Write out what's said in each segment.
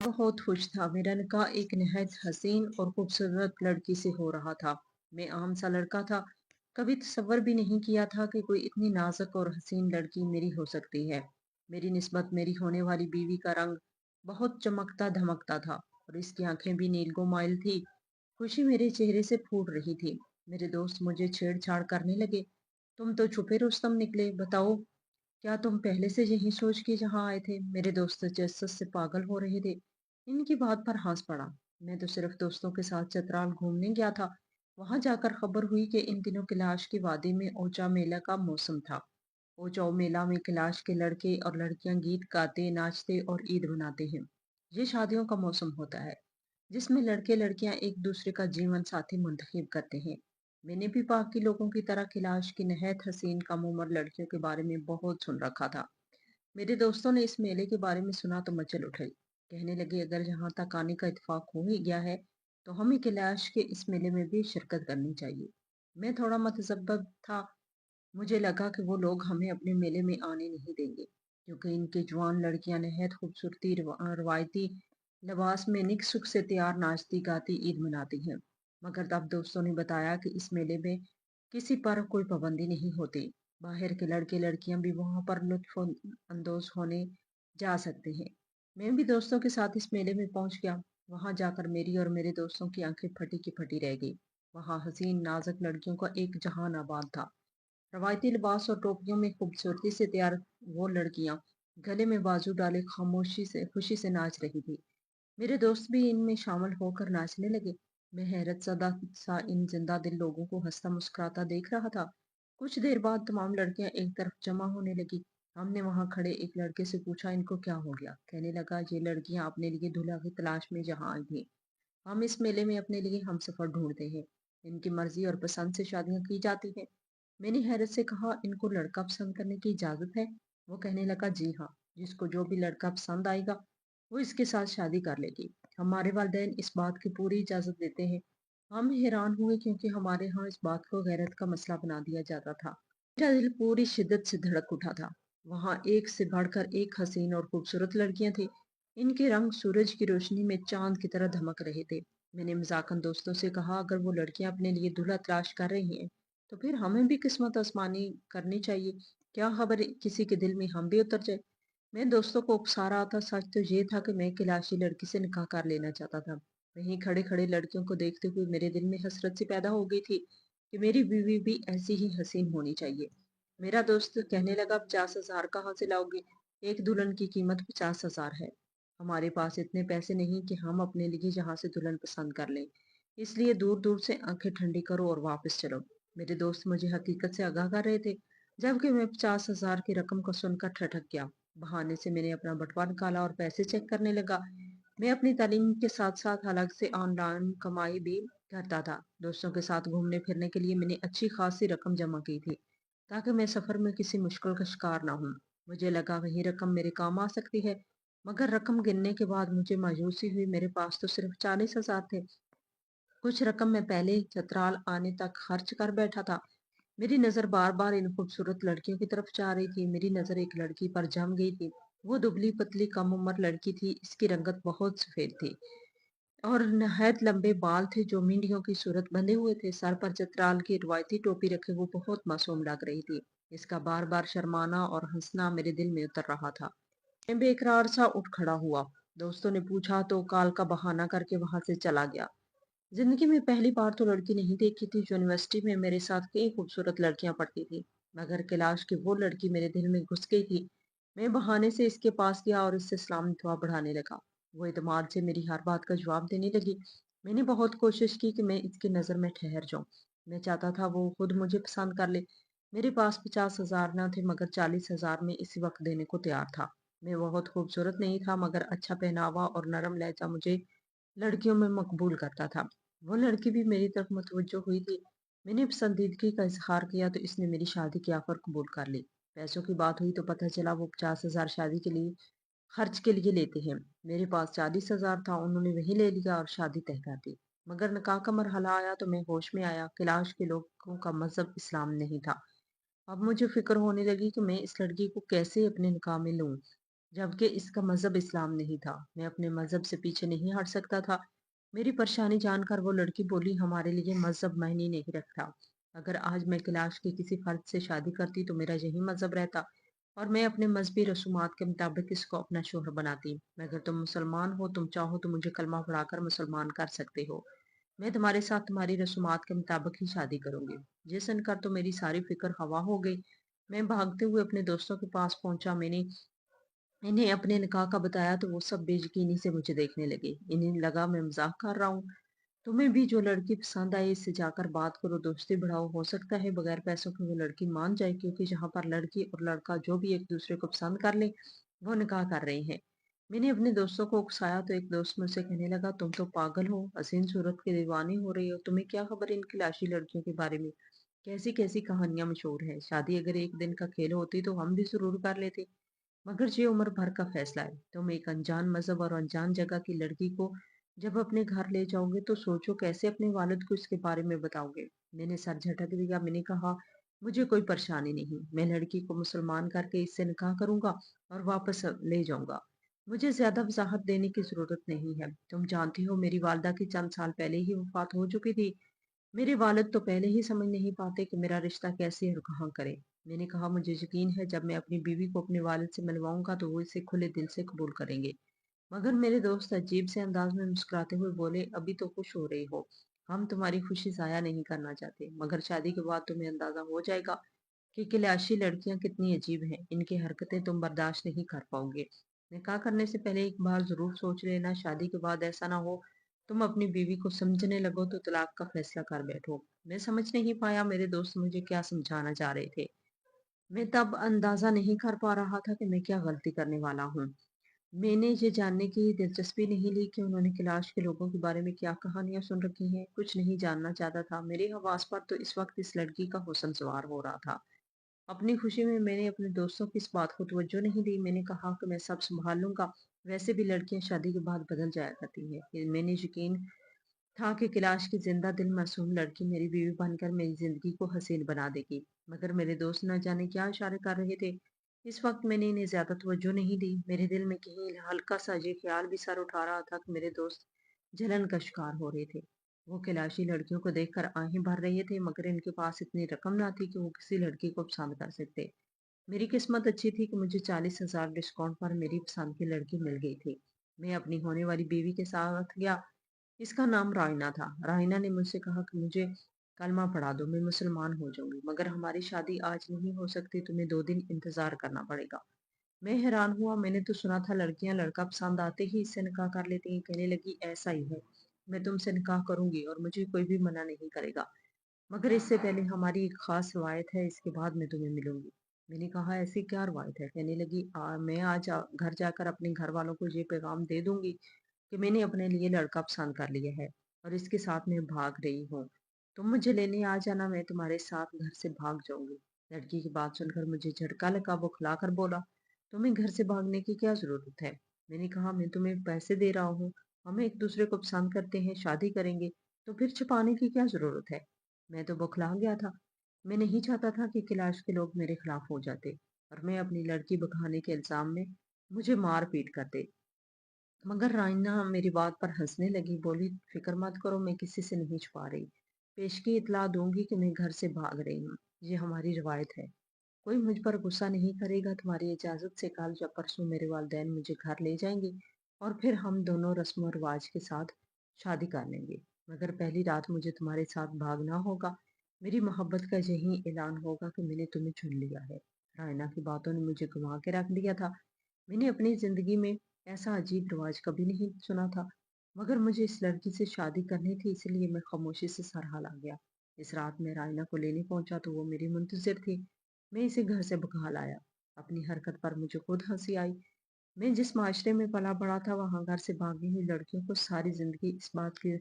बहुत खुश था। मेरा निकाह एक निहायत हसीन और खूबसूरत लड़की से हो रहा था। मैं आम सा लड़का था। कभी तसव्वुर भी नहीं किया था कि कोई इतनी नाजुक और हसीन लड़की मेरी हो सकती है। मेरी निस्बत मेरी होने वाली बीवी का रंग बहुत चमकता धमकता था और इसकी आंखें भी नीलगो माइल थी। खुशी मेरे चेहरे से फूट रही थी। मेरे दोस्त मुझे छेड़छाड़ करने लगे। तुम तो छुपे रुस्तम निकले, बताओ क्या तुम पहले से यही सोच के यहाँ आए थे? मेरे दोस्त जस्सस से पागल हो रहे थे। इनकी बात पर हंस पड़ा। मैं तो सिर्फ दोस्तों के साथ चतराल घूमने गया था। वहां जाकर खबर हुई कि इन दिनों कैलाश की वादी में ओचा मेला का मौसम था। ओचाओ मेला में कैलाश के लड़के और लड़कियां गीत गाते, नाचते और ईद मनाते हैं। ये शादियों का मौसम होता है जिसमें लड़के लड़कियां एक दूसरे का जीवन साथी मुंतखब करते हैं। मैंने भी बाकी लोगों की तरह कैलाश की नहायत हसीन कम उम्र लड़कियों के बारे में बहुत सुन रखा था। मेरे दोस्तों ने इस मेले के बारे में सुना तो मचल उठे। कहने लगे अगर यहाँ तक आने का इत्तेफाक हो ही गया है तो हमें कैलाश के इस मेले में भी शिरकत करनी चाहिए। मैं थोड़ा मतजब्ब था। मुझे लगा कि वो लोग हमें अपने मेले में आने नहीं देंगे क्योंकि इनके जवान लड़कियां नहायत खूबसूरती रवायती लिबास में निक सुख से तैयार नाचती गाती ईद मनाती हैं। मगर तब दोस्तों ने बताया कि इस मेले में किसी पर कोई पाबंदी नहीं होती। बाहर के लड़के लड़कियां भी वहां पर लुत्फ अंदोज होने जा सकते हैं। मैं भी दोस्तों के साथ इस मेले में पहुंच गया। वहां जाकर मेरी और मेरे दोस्तों की आंखें फटी की फटी रह गई। वहां हसीन नाजुक लड़कियों का एक जहान आबाद था। रवायती लिबास और टोपियों में खूबसूरती से तैयार वो लड़कियां गले में बाजू डाले खामोशी से खुशी से नाच रही थी। मेरे दोस्त भी इनमें शामिल होकर नाचने लगे। मैं हैरत ज़दा सा इन जिंदा दिल लोगों को हंसता मुस्कुराता देख रहा था। कुछ देर बाद तमाम लड़कियां एक तरफ जमा होने लगी। हमने वहां खड़े एक लड़के से पूछा इनको क्या हो गया। कहने लगा ये लड़कियां अपने लिए दूल्हा की तलाश में यहाँ आई थी। हम इस मेले में अपने लिए हमसफर ढूंढते हैं। इनकी मर्जी और पसंद से शादियां की जाती हैं। मैंने हैरत से कहा इनको लड़का पसंद करने की इजाजत है? वो कहने लगा जी हाँ, जिसको जो भी लड़का पसंद आएगा वो इसके साथ शादी कर लेगी। हमारे वालिदैन इस बात की पूरी इजाजत देते हैं। हम हैरान हुए क्योंकि हमारे यहाँ इस बात को गैरत का मसला बना दिया जाता था। मेरा दिल पूरी शिद्दत से धड़क उठा था। वहां एक से बढ़कर एक हसीन और खूबसूरत लड़कियां थी। इनके रंग सूरज की रोशनी में चांद की तरह धमक रहे थे। मैंने मजाकन दोस्तों से कहा अगर वो लड़कियां अपने लिए दूल्हा तलाश कर रही हैं तो फिर हमें भी किस्मत आजमानी करनी चाहिए। क्या खबर किसी के दिल में हम भी उतर जाए। मैं दोस्तों को उकसा रहा था। सच तो ये था कि मैं कैलाशी लड़की से निकाह कर लेना चाहता था। वहीं खड़े खड़े लड़कियों को देखते हुए मेरे दिल में हसरत सी पैदा हो गई थी कि मेरी बीवी भी ऐसी ही हसीन होनी चाहिए। मेरा दोस्त कहने लगा 50,000 कहाँ से लाओगे? एक दुल्हन की कीमत 50,000 है। हमारे पास इतने पैसे नहीं कि हम अपने लिए यहाँ से दुल्हन पसंद कर लें। इसलिए दूर दूर से आंखें ठंडी करो और वापस चलो। मेरे दोस्त मुझे हकीकत से आगाह कर रहे थे जबकि मैं 50,000 की रकम को सुनकर ठठक गया। बहाने से मैंने अपना बटुआ निकाला और पैसे चेक करने लगा। मैं अपनी तालीम के साथ साथ अलग से ऑनलाइन कमाई भी करता था। दोस्तों के साथ घूमने फिरने के लिए मैंने अच्छी खासी रकम जमा की थी ताकि मैं सफर में किसी मुश्किल का शिकार ना हूँ। मुझे लगा वही रकम मेरे काम आ सकती है। मगर रकम गिनने के बाद मुझे मायूसी हुई। मेरे पास तो सिर्फ 40,000 थे। कुछ रकम मैं पहले ही चतराल आने तक खर्च कर बैठा था। मेरी नज़र बार-बार इन खूबसूरत लड़कियों की तरफ जा रही थी। मेरी नज़र एक लड़की पर जम गई थी। वो दुबली-पतली कम उम्र लड़की थी। इसकी रंगत बहुत सफ़ेद थी और नहायत लंबे बाल थे जो मिंडियों की सूरत बंधे हुए थे। सर पर चतराल की रवायती टोपी रखे वो बहुत मासूम लग रही थी। इसका बार-बार शर्माना और हंसना मेरे दिल में उतर रहा था। मैं बेकरार सा उठ खड़ा हुआ। दोस्तों ने पूछा तो काल का बहाना करके वहां से चला गया। जिंदगी में पहली बार तो लड़की नहीं देखी थी। यूनिवर्सिटी में मेरे साथ कई खूबसूरत लड़कियां पढ़ती थी मगर कैलाश की वो लड़की मेरे दिल में घुस गई थी। मैं बहाने से इसके पास गया और इससे सलाम दुआ बढ़ाने लगा। वो इतमाद से मेरी हर बात का जवाब देने लगी। मैंने बहुत कोशिश की कि मैं इसकी नज़र में ठहर जाऊं। मैं चाहता था वो खुद मुझे पसंद कर ले। मेरे पास 50,000 न थे मगर 40,000 में इसी वक्त देने को तैयार था। मैं बहुत खूबसूरत नहीं था मगर अच्छा पहनावा और नरम लहजा मुझे लड़कियों में मकबूल करता था। वो लड़की भी मेरी तरफ मुतवज्जो हुई थी। मैंने पसंदीदगी का इजहार किया तो इसने मेरी शादी की ऑफर कबूल कर ली। पैसों की बात हुई तो पता चला वो 50,000 शादी के लिए खर्च के लिए लेते हैं। मेरे पास 40,000 था। उन्होंने वही ले लिया और शादी तय कर दी। मगर निकाह का मरहला आया तो मैं होश में आया। कैलाश के लोगों का मजहब इस्लाम नहीं था। अब मुझे फिक्र होने लगी कि मैं इस लड़की को कैसे अपने निकाह में लूं। जबकि इसका मज़हब इस्लाम नहीं था। मैं अपने मज़हब से पीछे नहीं हट सकता था। मेरी परेशानी जानकर वो लड़की बोली, हमारे लिए मज़हब मायने नहीं रखता। अगर आज मैं कैलाश के किसी फर्द से शादी करती तो मेरा यही मज़हब रहता और मैं अपने मज़हबी रसूमात के मुताबिक इसको अपना शौहर बनाती। मगर तुम मुसलमान हो, तुम चाहो तो मुझे कलमा पढ़ाकर मुसलमान कर सकते हो। मैं तुम्हारे साथ तुम्हारी रसूमात के मुताबिक ही शादी करूंगी। ये सुनकर तो मेरी सारी फिक्र हवा हो गई। मैं भागते हुए अपने दोस्तों के पास पहुंचा। मैंने इन्हें अपने निकाह का बताया तो वो सब बेयकीनी से मुझे देखने लगे। इन्हें लगा मैं मजाक कर रहा हूँ। तुम्हें भी जो लड़की पसंद आए इससे जाकर बात करो, दोस्ती बढ़ाओ। हो सकता है बगैर पैसों के वो लड़की मान जाए, क्योंकि जहाँ पर लड़की और लड़का जो भी एक दूसरे को पसंद कर ले वो निकाह कर रहे हैं। मैंने अपने दोस्तों को उकसाया तो एक दोस्त मुझसे कहने लगा, तुम तो पागल हो, हसीन सूरत के दीवानी हो रही हो। तुम्हें क्या खबर इनकी लाशी लड़कियों के बारे में? कैसी कैसी कहानियां मशहूर है। शादी अगर एक दिन का खेल होती तो हम भी जरूर कर लेते, मगर ये उम्र भर का फैसला है। तुम एक अनजान मजहब और अनजान जगह की लड़की को जब अपने घर ले जाओगे तो सोचो कैसे अपने वालिद को इसके बारे में बताओगे। मैंने सर झटक दिया। मैंने कहा, मुझे कोई परेशानी नहीं, मैं लड़की को मुसलमान करके इससे निकाह करूंगा और वापस ले जाऊंगा। मुझे ज्यादा वजाहत देने की जरूरत नहीं है। तुम जानती हो मेरी वालदा की चंद साल पहले ही वफात हो चुकी थी। मेरे वालिद तो पहले ही समझ नहीं पाते कि मेरा रिश्ता कैसे और कहाँ करें। मैंने कहा, मुझे यकीन है जब मैं अपनी बीवी को अपने वालिद से मिलवाऊंगा तो वो इसे खुले दिल से कबूल करेंगे। मगर मेरे दोस्त अजीब से अंदाज में मुस्कुराते हुए बोले, अभी तो खुश हो रही हो, हम तुम्हारी खुशी जाया नहीं करना चाहते, मगर शादी के बाद तुम्हें अंदाजा हो जाएगा कि कैलाशी लड़कियां कितनी अजीब हैं। इनकी हरकतें तुम बर्दाश्त नहीं कर पाओगे। निकाह करने से पहले एक बार जरूर सोच लेना, शादी के बाद ऐसा ना हो तुम अपनी बीवी को समझने लगो तो तलाक का फैसला कर बैठो। मैं समझ नहीं पाया मेरे दोस्त मुझे क्या समझाना चाह रहे थे। मैं तब अंदाजा नहीं कर पा रहा था कि मैं क्या गलती करने वाला हूँ। मैंने ये जानने की दिलचस्पी नहीं ली कि उन्होंने कैलाश के लोगों के बारे में क्या कहानियां सुन रखी हैं। कुछ नहीं जानना चाहता था। मेरे हवास पर तो इस वक्त इस लड़की का हुस्न सवार हो रहा था। अपनी खुशी में मैंने अपने दोस्तों की इस बात को तवज्जो नहीं दी। मैंने कहा कि मैं सब संभाल लूंगा। वैसे भी लड़कियां शादी के बाद बदल जाया करती हैं। मैंने यकीन था कि कैलाश की जिंदा दिल मासूम लड़की मेरी बीवी बनकर मेरी जिंदगी को हसीन बना देगी। मगर मेरे दोस्त न जाने क्या इशारे कर रहे थे। इस वक्त मैंने इन्हें ज्यादा तवज्जो नहीं दी। मेरे दिल में कहीं हल्का सा ये ख्याल भी सर उठा रहा था कि मेरे दोस्त जलन का शिकार हो रहे थे। वो कैलाशी लड़कियों को देखकर आहें भर रहे थे, मगर इनके पास इतनी रकम ना थी कि वो किसी लड़की को पसंद कर सकते। मेरी किस्मत अच्छी थी कि मुझे 40,000 डिस्काउंट पर मेरी पसंद की लड़की मिल गई थी। मैं अपनी होने वाली बीवी के साथ गया। इसका नाम रायना था। रायना ने मुझसे कहा कि मुझे कलमा पढ़ा दो, मैं मुसलमान हो जाऊंगी, मगर हमारी शादी आज नहीं हो सकती, तुम्हें 2 दिन इंतजार करना पड़ेगा। मैं हैरान हुआ। मैंने तो सुना था लड़कियां लड़का पसंद आते ही इससे निकाह कर लेती हैं। कहने लगी, ऐसा ही है, मैं तुमसे निकाह करूंगी और मुझे कोई भी मना नहीं करेगा, मगर इससे पहले हमारी एक खास रवायत है, इसके बाद मैं तुम्हें मिलूंगी। मैंने कहा, ऐसी क्या रवायत है? कहने लगी, मैं आज घर जाकर अपने घर वालों को ये पैगाम दे दूंगी कि मैंने अपने लिए लड़का पसंद कर लिया है और इसके साथ मैं भाग रही हूँ। तुम मुझे लेने आ जाना, मैं तुम्हारे साथ घर से भाग जाऊंगी। लड़की की बात सुनकर मुझे झटका लगा। वो खिलाकर बोला, तुम्हें घर से भागने की क्या जरूरत है? मैंने कहा, मैं तुम्हें पैसे दे रहा हूँ, हम एक दूसरे को पसंद करते हैं, शादी करेंगे, तो फिर छुपाने की क्या जरूरत है? मैं तो बौखला गया था। मैं नहीं चाहता था कि कैलाश के लोग मेरे खिलाफ हो जाते और मैं अपनी लड़की भगाने के इल्जाम में मुझे मार पीट करते। मगर राइना मेरी बात पर हंसने लगी। बोली, फिक्र मत करो, मैं किसी से नहीं छुपा रही। पेशगी इतला दूंगी कि मैं घर से भाग रही हूँ। ये हमारी रवायत है, कोई मुझ पर गुस्सा नहीं करेगा। तुम्हारी इजाजत से कल या परसों मेरे वालिदैन मुझे घर ले जाएंगे और फिर हम दोनों रस्म और रिवाज के साथ शादी कर लेंगे। मगर पहली रात मुझे तुम्हारे साथ भागना होगा। मेरी मोहब्बत का यही ऐलान होगा कि मैंने तुम्हें चुन लिया है। रायना की बातों ने मुझे घुमा के रख दिया था। मैंने अपनी जिंदगी में ऐसा अजीब रिवाज कभी नहीं सुना था, मगर मुझे इस लड़की से शादी करनी थी, इसलिए मैं खामोशी से सरहाल आ गया। इस रात मैं रायना को लेने पहुंचा तो वो मेरी मुंतजिर थी। मैं इसे घर से भगा लाया। अपनी हरकत पर मुझे खुद हंसी आई। मैं जिस माशरे में पला बड़ा था वहां घर से भागी हुई लड़कियों को सारी जिंदगी इस बात के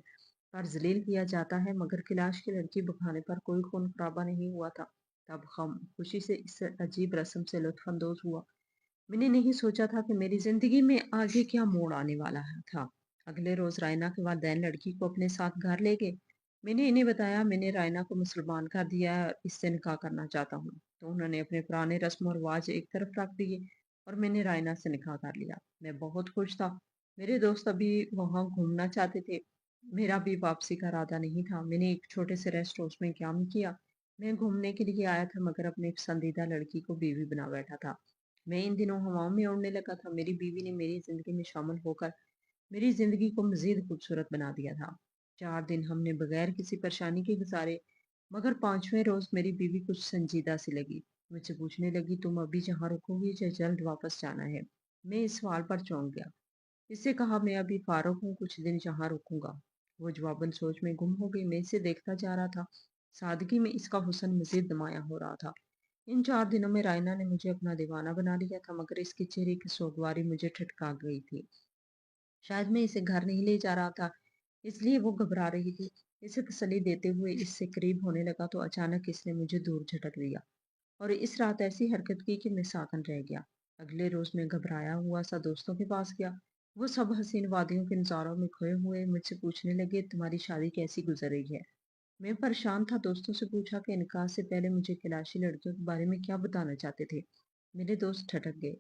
पर जलील किया जाता है, मगर कैलाश की लड़की भगाने पर कोई खून खराबा नहीं हुआ था। तब हम खुशी से इस अजीब रस्म से लुत्फ अंदोज हुआ। मैंने नहीं सोचा था कि मेरी जिंदगी में आगे क्या मोड़ आने वाला था। अगले रोज रायना के वालिदैन लड़की को अपने साथ घर ले गए। मैंने इन्हें बताया, मैंने रायना को मुसलमान कर दिया है और इससे निकाह करना चाहता हूँ। तो उन्होंने अपने पुराने रस्म और रिवाज एक तरफ रख दिए और मैंने रायना से निकाह कर लिया। मैं बहुत खुश था। मेरे दोस्त अभी वहाँ घूमना चाहते थे। मेरा भी वापसी का इरादा नहीं था। मैंने एक छोटे से रेस्ट हाउस में काम किया। मैं घूमने के लिए आया था मगर अपने पसंदीदा लड़की को बीवी बना बैठा था। मैं इन दिनों हवाओं में उड़ने लगा था। मेरी बीवी ने मेरी जिंदगी में शामिल होकर मेरी जिंदगी को मजीद खूबसूरत बना दिया था। 4 दिन हमने बगैर किसी परेशानी के गुजारे, मगर 5वें रोज मेरी बीवी कुछ संजीदा सी लगी। मुझसे पूछने लगी, तुम अभी जहाँ रुकोगी या जल्द वापस जाना है? मैं इस सवाल पर चौंक गया। इससे कहा, मैं अभी फारूक हूँ, कुछ दिन जहाँ रुकूंगा। वो जवाबन सोच में गुम हो गई। मैं इसे देखता जा रहा था। सादगी में इसका हुस्न मजीद नुमाया हो रहा था। इन 4 दिनों में रायना ने मुझे अपना दीवाना बना लिया था, मगर इसके चेहरे की सोगवारी मुझे ठटका गई थी। शायद मैं इसे घर नहीं ले जा रहा था, इसलिए वो घबरा रही थी। इसे तसल्ली देते हुए इससे करीब होने लगा तो अचानक इसने मुझे दूर झटक लिया और इस रात ऐसी हरकत की कि मैं साकन रह गया। अगले रोज मैं घबराया हुआ सा दोस्तों के पास गया। वो सब हसीन वादियों के नजारों में खोए हुए मुझसे पूछने लगे, तुम्हारी शादी कैसी गुजर रही है? मैं परेशान था। दोस्तों से पूछा कि निकाह से पहले मुझे खिलाशी लड़कियों के बारे में क्या बताना चाहते थे। मेरे दोस्त ठटक गए।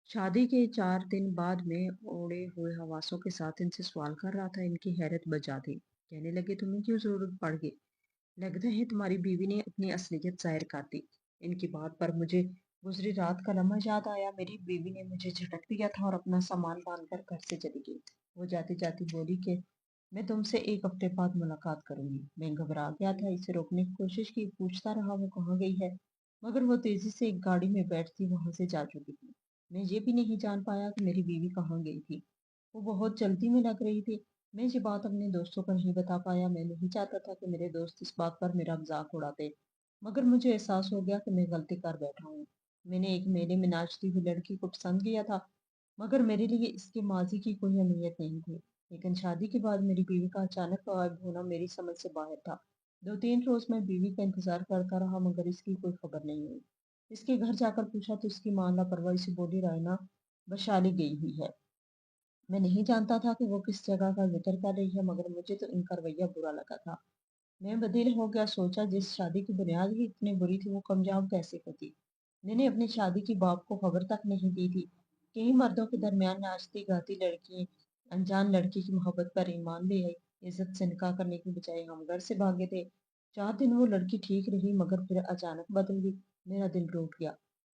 शादी के 4 दिन बाद मैं उड़े हुए हवासों के साथ इनसे सवाल कर रहा था। इनकी हैरत बजा दी। कहने लगे, तुम्हें क्यों जरूरत पड़ गई? लगता है तुम्हारी बीवी ने अपनी असलियत जाहिर कर दी। इनकी बात पर मुझे गुजरी रात का लम्हा याद आया। मेरी बीवी ने मुझे झटक दिया था और अपना सामान बांधकर घर से चली गई। वो जाती जाती बोली कि मैं तुमसे 1 हफ्ते बाद मुलाकात करूंगी। मैं घबरा गया था। इसे रोकने की कोशिश की, पूछता रहा वो कहाँ गई है, मगर वो तेजी से एक गाड़ी में बैठती वहां से जा चुकी थी। मैं ये भी नहीं जान पाया कि मेरी बीवी कहाँ गई थी। वो बहुत जल्दी में लग रही थी। मैं ये बात अपने दोस्तों को नहीं बता पाया। मैं नहीं चाहता था कि मेरे दोस्त इस बात पर मेरा मजाक उड़ाते, मगर मुझे एहसास हो गया कि मैं गलती कर बैठा हूँ। मैंने एक मेले में नाचती हुई लड़की को पसंद किया था, मगर मेरे लिए इसके माजी की कोई अहमियत नहीं थी। लेकिन शादी के बाद मेरी बीवी का अचानक गायब होना मेरी समझ से बाहर था। 2-3 रोज मैं बीवी का इंतजार करता रहा, मगर इसकी कोई खबर नहीं हुई। इसके घर जाकर पूछा तो इसकी मां लापरवाही से बोली, रायना वैशाली गई हुई है। मैं नहीं जानता था कि वो किस जगह का जिक्र कर रही है, मगर मुझे तो इनका रवैया बुरा लगा था। मैं बदिल हो गया। सोचा, जिस शादी की बुनियाद ही इतनी बुरी थी वो कामयाब कैसे होती। मैंने अपनी शादी की बाप को खबर तक नहीं दी थी। कई मर्दों के दरमियान नाचती गाती लड़की अनजान लड़की की मोहब्बत पर ईमान ले आई। इज्जत से निकाह करने की बजाय हम घर से भागे थे। 4 दिन वो लड़की ठीक रही, मगर फिर अचानक बदल गई। मेरा दिल टूट गया।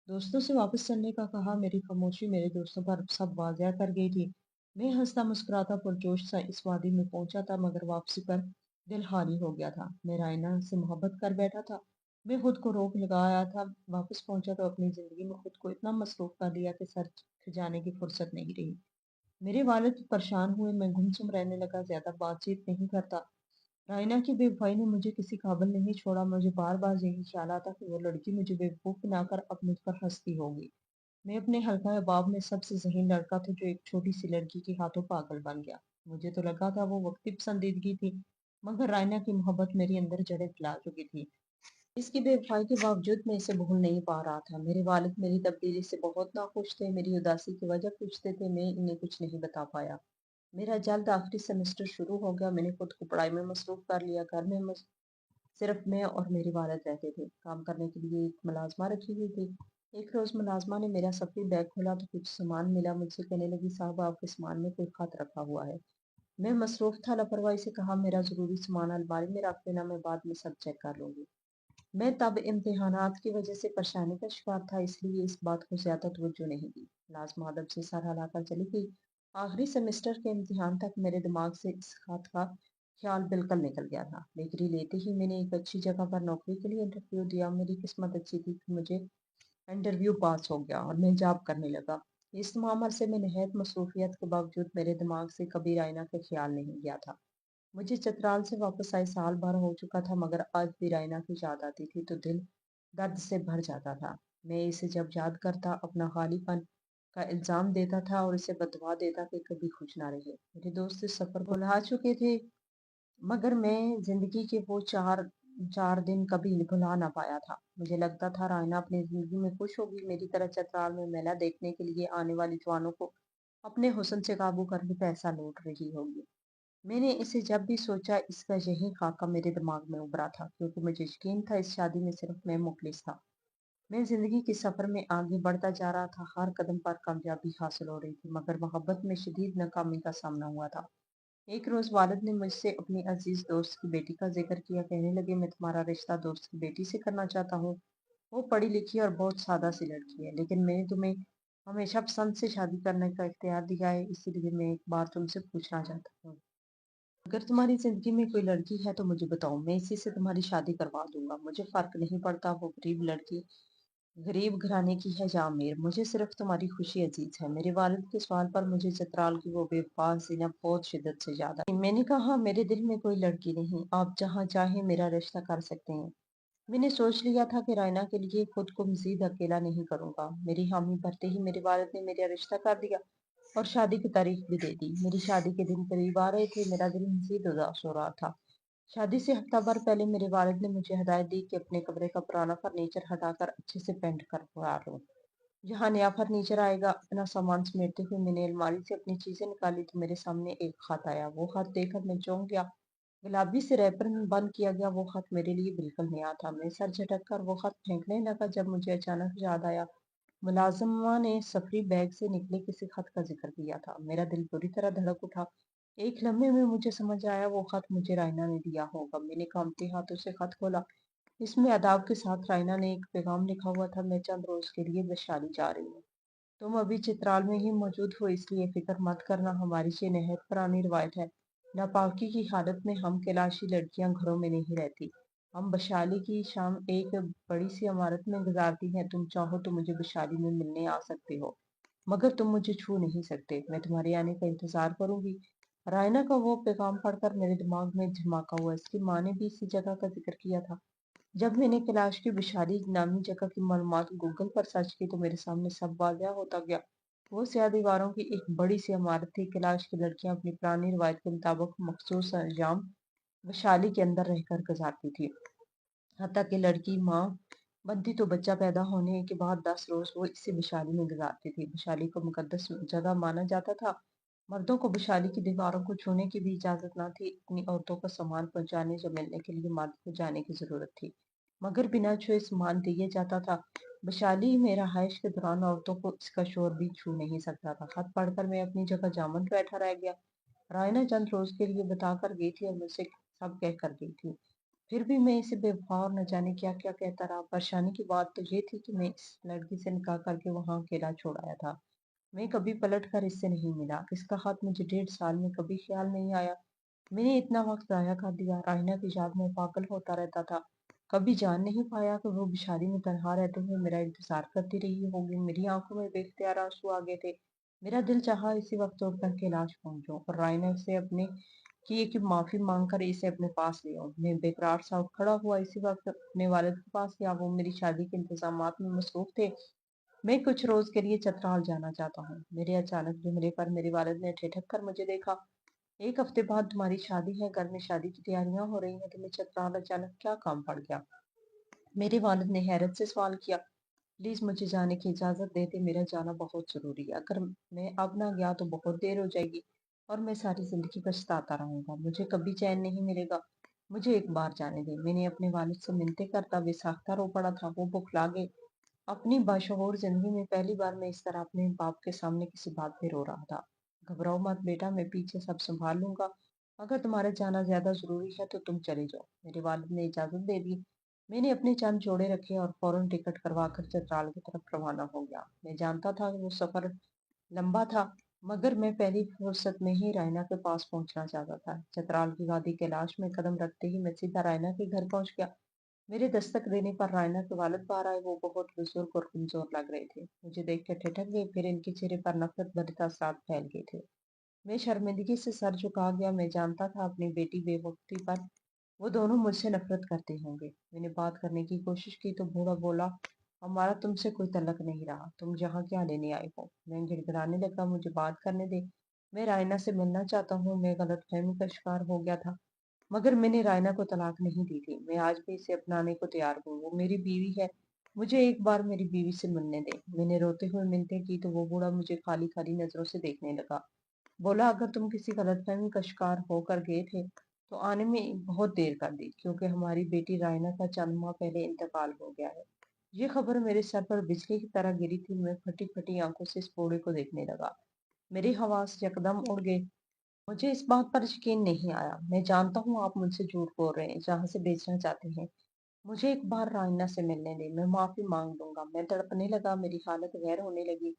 दोस्तों से वापस चलने का कहा। मेरी खामोशी मेरे दोस्तों पर सब वाजिया कर गई थी। मैं हंसता मुस्कुराता पुरजोश सा इस वादी में पहुंचा था, मगर वापसी पर दिल खाली हो गया था। मैं रायना से मोहब्बत कर बैठा था। मैं खुद को रोक लगाया था। वापस पहुंचा तो अपनी जिंदगी में खुद को इतना मसरूफ कर लिया कि सर खिजाने की फुर्सत नहीं रही। मेरे वालिद परेशान हुए। मैं गुमसुम रहने लगा, ज्यादा बातचीत नहीं करता। रायना की बेवफाई ने मुझे किसी काबिल नहीं छोड़ा। मुझे बार बार यही ख्याल आता कि वो लड़की मुझे बेवकूफ बनाकर अब मुझ पर हंसती होगी। मैं अपने हल्का अहबाब में सबसे ज़हीन लड़का था जो एक छोटी सी लड़की के हाथों पागल बन गया। मुझे तो लगा था वो वक्ती पसंदीदगी थी, मगर रायना की मोहब्बत मेरे अंदर जड़ें फैला चुकी थी। इसकी बेवफाई के बावजूद मैं इसे भूल नहीं पा रहा था। मेरे वालिद मेरी तब्दीली से बहुत नाखुश थे। मेरी उदासी की वजह पूछते थे, मैं इन्हें कुछ नहीं बता पाया। मेरा जल्द आखिरी सेमेस्टर शुरू हो गया। मैंने खुद को पढ़ाई में मसरूफ कर लिया। घर में सिर्फ मैं और मेरे वालिद रहते थे। काम करने के लिए एक मुलाजमा रखी हुई थी। एक रोज मुलाजमा ने मेरा सफरी बैग खोला तो कुछ सामान मिला। मुझसे कहने लगी, साहब आपके सामान में कोई खत रखा हुआ है। मैं मसरूफ था। लापरवाही से कहा, मेरा जरूरी सामान अलमारी में रख देना, मैं बाद में सब चेक कर लूंगी। मैं तब इम्तिहानात की वजह से परेशानी का शिकार था, इसलिए इस बात को ज्यादा तवज्जो नहीं दी। मुलाजमा अदब से सर हिलाकर चली गई। आखिरी सेमेस्टर के इम्तिहान तक मेरे दिमाग से इस खत का ख्याल बिल्कुल निकल गया था। डिग्री लेते ही मैंने एक अच्छी जगह पर नौकरी के लिए इंटरव्यू दिया। मेरी किस्मत अच्छी थी कि मुझे इंटरव्यू पास हो गया और मैं जॉब करने लगा। इस तमाम अरसे में निहायत मसरूफियत के बावजूद मेरे दिमाग से कभी रायना का ख्याल नहीं गया था। मुझे चतराल से वापस आए साल भर हो चुका था, मगर आज भी रायना की याद आती थी तो दिल दर्द से भर जाता था। मैं इसे जब याद करता अपना खालीपन का इल्जाम देता था और इसे बदवा देता कि कभी खुश ना रहे। मेरे दोस्त इस सफर को भुला चुके थे, मगर मैं जिंदगी के वो चार चार दिन कभी भुला ना पाया था। मुझे लगता था रायना अपनी जिंदगी में खुश होगी, मेरी तरह चतराल में मेला देखने के लिए आने वाली जवानों को अपने हुस्न से काबू करके पैसा लूट रही होगी। मैंने इसे जब भी सोचा इसका यही खाका मेरे दिमाग में उभरा था, क्योंकि मुझे यकीन था इस शादी में सिर्फ मैं मुखलिस था। मैं जिंदगी के सफर में आगे बढ़ता जा रहा था, हर कदम पर कामयाबी हासिल हो रही थी, मगर मोहब्बत में शदीद नाकामी का सामना हुआ था। एक रोज वालिद ने मुझसे अपनी अजीज दोस्त की बेटी का जिक्र किया। कहने लगे, मैं तुम्हारा रिश्ता दोस्त की बेटी से करना चाहता हूँ। वो पढ़ी लिखी और बहुत सादा सी लड़की है, लेकिन मैंने तुम्हें हमेशा पसंद से शादी करने का इख्तियार दिया है, इसीलिए मैं एक बार तुमसे पूछना चाहता हूँ। अगर तुम्हारी जिंदगी में कोई लड़की है तो मुझे बताओ, मैं इसी से तुम्हारी शादी करवा दूंगा। मुझे फर्क नहीं पड़ता वो गरीब घराने की है या अमीर, मुझे सिर्फ तुम्हारी खुशी अजीज है। मेरे वालिद के सवाल पर मुझे चतराल की वो बेवफा हसीना बहुत शिद्दत से याद आई। मैंने कहा, मेरे दिल में कोई लड़की नहीं, आप जहाँ चाहे मेरा रिश्ता कर सकते हैं। मैंने सोच लिया था कि रायना के लिए खुद को मजीद अकेला नहीं करूंगा। मेरी हामी भरते ही मेरे वालिद ने मेरा रिश्ता कर दिया और शादी की तारीख भी दे दी। मेरी शादी के दिन करीब आ रहे थे, मेरा दिल मजीद उदास हो रहा था। शादी से हफ्ता भर पहले मेरे वालिद ने मुझे हिदायत दी कि अपने कमरे का पुराना फर्नीचर हटाकर अच्छे से पेंट करवा लो। जहाँ नया फर्नीचर आएगा। अपना सामान समेटते हुए मैंने अलमारी से अपनी चीजें निकाली तो मेरे सामने एक खत आया। वो खत देखकर मैं चौंक गया। गुलाबी से रैपर में बंद किया गया वो खत मेरे लिए बिल्कुल नया था। मैं सर झटक कर वो खत फेंकने लगा जब मुझे अचानक याद आया, मुलाजिमा ने सफरी बैग से निकले किसी खत का जिक्र किया था। मेरा दिल बुरी तरह धड़क उठा। एक लम्हे में मुझे समझ आया वो खत मुझे रायना ने दिया होगा। मैंने कांपते हाथों से खत खोला। इसमें अदाब के साथ रायना ने एक पैगाम लिखा हुआ था, मैं चंद रोज के लिए वैशाली जा रही हूँ। तुम अभी चित्राल में ही मौजूद हो, इसलिए फिक्र मत करना। हमारी ये नहायत पुरानी रिवायत है। नापाकी की हालत में हम कैलाशी लड़कियां घरों में नहीं रहती। हम वैशाली की शाम एक बड़ी सी इमारत में गुजारती हैं। तुम चाहो तो मुझे वैशाली में मिलने आ सकते हो, मगर तुम मुझे छू नहीं सकते। मैं तुम्हारे आने का इंतजार करूंगी। रायना का वो पैगाम पढ़कर मेरे दिमाग में धमाका हुआ। इसकी माँ ने भी इसी जगह का जिक्र किया था। जब मैंने कैलाश की विशाली नामी जगह की मालूमात गूगल पर सर्च की तो मेरे सामने सब वाज़ह होता गया। वो स्याह दीवारों की एक बड़ी सी इमारत थी। कैलाश की लड़कियां अपनी पुरानी रिवायत के मुताबिक मखसूस अंजाम विशाली के अंदर रहकर गुजारती थी। हत्ता कि लड़की माँ बनती तो बच्चा पैदा होने के बाद 10 रोज वो इसी विशाली में गुजारती थी। विशाली को मुकद्दस जगह माना जाता था। मर्दों को विशाली की दीवारों को छूने की भी इजाजत न थी। अपनी औरतों को सामान पहुंचाने जो मिलने के लिए मर्द को जाने की जरूरत थी, मगर बिना छुए सामान दिए जाता था। वैशाली में रहाइश के दौरान औरतों को इसका शोर भी छू नहीं सकता था। खत पढ़कर मैं अपनी जगह जामन बैठा रह गया। रायना चंद रोज के लिए बता कर गई थी और मुझसे सब कह कर गई थी। फिर भी मैं इसे बेवफा और न जाने क्या क्या कहता रहा। परेशानी की बात तो ये थी कि मैं इस लड़की से निकाह करके वहां अकेला छोड़ आया था। मैं कभी पलट कर इससे नहीं मिला। इसका हाथ मुझे 1.5 साल में कभी ख्याल नहीं आया। मैंने इतना वक्त जाया कर दिया। राहिना की याद में पागल होता रहता था। कभी जान नहीं पाया कि वो बिशारी में तनहा रहते हुए मेरा इंतजार करती रही होगी। मेरी आंखों में बेख्तियार आंसू आ गए थे। मेरा दिल चाहा इसी वक्त उठकर कैलाश पहुंचूं और रायना से अपने किए की माफी मांगकर इसे अपने पास ले आऊं। मैं बेकरार सा उठ खड़ा हुआ। इसी वक्त अपने वालिद के पास गया। वो मेरी शादी के इंतजामात में मसरूफ थे। मैं कुछ रोज के लिए चतराल जाना चाहता हूँ। मेरे अचानक जुमले पर मेरे वालिद ने ठिठक कर मुझे देखा। 1 हफ्ते बाद तुम्हारी शादी है, घर में शादी की तैयारियां हो रही हैं, तुम्हें चतराल अचानक क्या काम पड़ गया? मेरे वालिद ने हैरत से सवाल किया। प्लीज मुझे जाने की इजाजत दे दे, मेरा जाना बहुत जरूरी है। अगर मैं अब ना गया तो बहुत देर हो जाएगी और मैं सारी जिंदगी पछताता रहूंगा। मुझे कभी चैन नहीं मिलेगा। मुझे एक बार जाने दे। मैंने अपने वालिद से मिन्नतें करता बेसाख्ता रो पड़ा था। वो बुखला गए। अपनी बाशऊर जिंदगी में पहली बार मैं इस तरह अपने बाप के सामने किसी बात पे रो रहा था। घबराओ मत बेटा, मैं पीछे सब संभाल लूंगा। अगर तुम्हारा जाना ज्यादा जरूरी है तो तुम चले जाओ। मेरे वालिद ने इजाजत दे दी। मैंने अपने चंद जोड़े रखे और फौरन टिकट करवा कर चतराल की तरफ रवाना हो गया। मैं जानता था कि वो सफर लंबा था, मगर मैं पहली फुर्सत में ही रायना के पास पहुंचना चाहता था। चतराल की वादी कैलाश में कदम रखते ही मैं सीधा रायना के घर पहुंच गया। मेरे दस्तक देने पर रायना के वालिद बाहर आए। वो बहुत बुजुर्ग और कमजोर लग रहे थे। मुझे देख कर ठिठक गए, फिर इनके चेहरे पर नफरत भरे तासरात फैल गए थे। मैं शर्मिंदगी से सर झुका गया। मैं जानता था अपनी बेटी बेवकूफी पर वो दोनों मुझसे नफरत करते होंगे। मैंने बात करने की कोशिश की तो बूढ़ा बोला, हमारा तुमसे कोई तल्लक नहीं रहा, तुम यहाँ क्या लेने आए हो? मैं गिड़गिड़ाने लगा, मुझे बात करने दे। मैं रायना से मिलना चाहता हूँ। मैं गलतफहमी का शिकार हो गया था, मगर मैंने रायना को तलाक नहीं दी थी। मैं आज भी इसे अपनाने को तैयार हूँ। वो मेरी बीवी है। मुझे एक बार मेरी बीवी से मिलने दे। मैंने रोते हुए मिन्नतें की तो वो बूढ़ा मुझे खाली खाली नजरों से देखने लगा। बोला, अगर तुम किसी गलतफहमी का शिकार होकर गए थे तो आने में बहुत देर कर दी, क्योंकि हमारी बेटी रायना का चंद माह पहले इंतकाल हो गया है। ये खबर मेरे सर पर बिजली की तरह गिरी थी। मैं फटी-फटी आँखों से इस बूढ़े को देखने लगा। मेरे हवास यकदम उड़ गए। मुझे इस बात पर यकीन नहीं आया। मैं जानता हूँ आप मुझसे झूठ बोल रहे हैं, जहाँ से बेचना चाहते हैं। मुझे एक बार राइना से मिलने दें, मैं माफ़ी माँग लूँगा। मैं तड़पने लगा, मेरी हालत गैर होने लगी।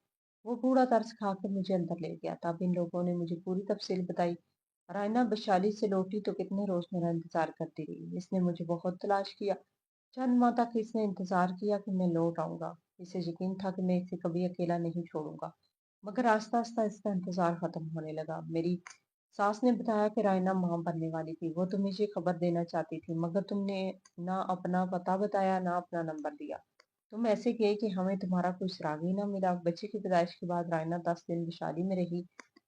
वो बूढ़ा तरस खाकर मुझे अंदर ले गया। तब इन लोगों ने मुझे पूरी तफ़सील बताई। राइना वैशाली से लौटी तो कितने रोज़ मेरा इंतज़ार करती रही। इसने मुझे बहुत तलाश किया। चंद माह तक इसने इंतज़ार किया कि मैं लौट आऊँगा। इसे यकीन था कि मैं इसे कभी अकेला नहीं छोड़ूँगा। मगर आहिस्ता-आहिस्ता इसका इंतज़ार ख़त्म होने लगा। मेरी सास ने बताया कि रायना माँ बनने वाली थी। वो तुम्हें ये खबर देना चाहती थी, मगर तुमने ना अपना पता बताया, ना अपना नंबर दिया। तुम ऐसे गए कि हमें तुम्हारा कोई सुराग ही ना मिला। बच्चे की पैदाइश के बाद रायना 10 दिन विशाली में रही,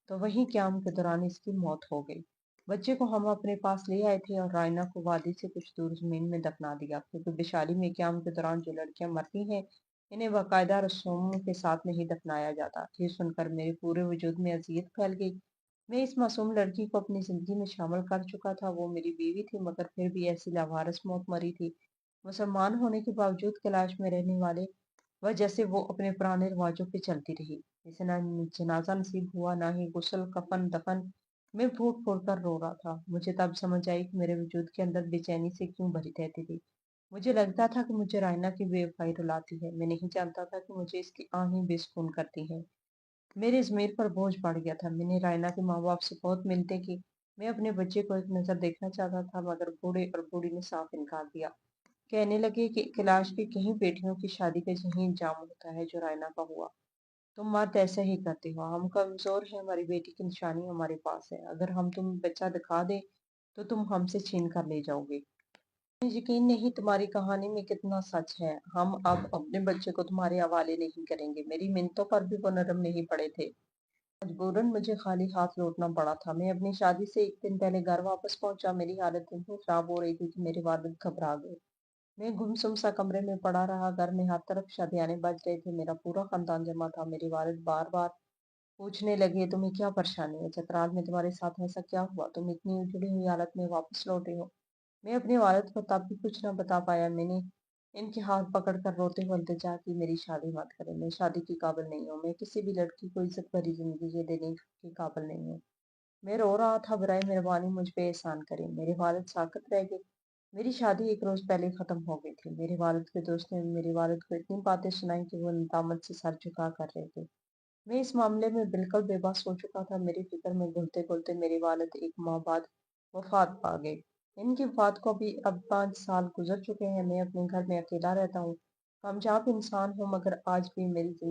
तो वहीं क़याम के दौरान इसकी मौत हो गई। बच्चे को हम अपने पास ले आए थे और रायना को वादी से कुछ दूर ज़मीन में दफना दिया, क्योंकि विशाली में क़याम के दौरान जो लड़कियां मरती हैं, इन्हें बाकायदा रस्मों के साथ नहीं दफनाया जाता। ये सुनकर मेरे पूरे वजूद में अज़ियत फैल गई। मैं इस मासूम लड़की को अपनी ज़िंदगी में शामिल कर चुका था। वो मेरी बीवी थी, मगर फिर भी ऐसी लावारिस मौत मरी थी। मुसलमान होने के बावजूद कैलाश में रहने वाले वह जैसे वो अपने पुराने रिवाजों पे चलती रही। इसे ना जनाजा नसीब हुआ, ना ही गुस्ल, कफन, दफन। मैं फूट फूट कर रो रहा था। मुझे तब समझ आई कि मेरे वजूद के अंदर बेचैनी से क्यों भरी रहती थी। मुझे लगता था कि मुझे रायना की बेवफाई रुलाती है। मैं नहीं जानता था कि मुझे इसकी आहें बेसुकून करती हैं। मेरे ज़मीर पर बोझ बढ़ गया था। मैंने रायना के माँ-बाप से बहुत मिन्नतें की। मैं अपने बच्चे को एक नज़र देखना चाहता था, मगर बूढ़े और बूढ़ी ने साफ इनकार किया। कहने लगे कि कैलाश की कहीं बेटियों की शादी का यही इंजाम होता है जो रायना का हुआ। तुम मर्द ऐसा ही करते हो। हम कमज़ोर हैं, हमारी बेटी की निशानी हमारे पास है। अगर हम तुम्हें बच्चा दिखा दें, तो तुम हमसे छीन कर ले जाओगे। यकीन नहीं तुम्हारी कहानी में कितना सच है। हम अब अपने बच्चे को तुम्हारे हवाले नहीं करेंगे। मेरी मिन्नतों पर भी वो नरम नहीं पड़े थे। मजबूरन मुझे खाली हाथ लौटना पड़ा था। मैं अपनी शादी से एक दिन पहले घर वापस पहुंचा। मेरी हालत इतनी खराब हो रही थी कि मेरे वालिद घबरा गए। मैं गुमसुम सा कमरे में पड़ा रहा। घर में हर तरफ शादियाने बज रहे थे। मेरा पूरा खानदान जमा था। मेरे वालिद बार बार पूछने लगे, तुम्हें क्या परेशानी है? चतराल में तुम्हारे साथ ऐसा क्या हुआ? तुम इतनी उजड़ी हुई हालत में वापस लौटे हो। मैं अपने वालिद को तब भी कुछ न बता पाया। मैंने इनके हाथ पकड़कर रोते हुए इल्तिजा की, मेरी शादी मत करें। मैं शादी की काबिल नहीं हूँ। मैं किसी भी लड़की को इज्जत भरी जिंदगी देने की काबिल नहीं हूँ। मैं रो रहा था, बराए मेहरबानी मुझ पे एहसान करें। मेरे वालिद साकत रह गए। मेरी शादी एक रोज पहले खत्म हो गई थी। मेरे वालिद के दोस्त ने मेरे वालिद को इतनी बातें सुनाई कि वो नदामत से सर झुका कर रहे थे। मैं इस मामले में बिल्कुल बेबस हो चुका था। मेरी फिक्र में घुलते-घुलते मेरे वालिद एक माह बाद वफ़ात पा गए। इनकी वफ़ात को भी अब 5 साल गुज़र चुके हैं। मैं अपने घर में अकेला रहता हूँ। कामयाब इंसान हूँ, मगर आज भी मेरी ज़िंदगी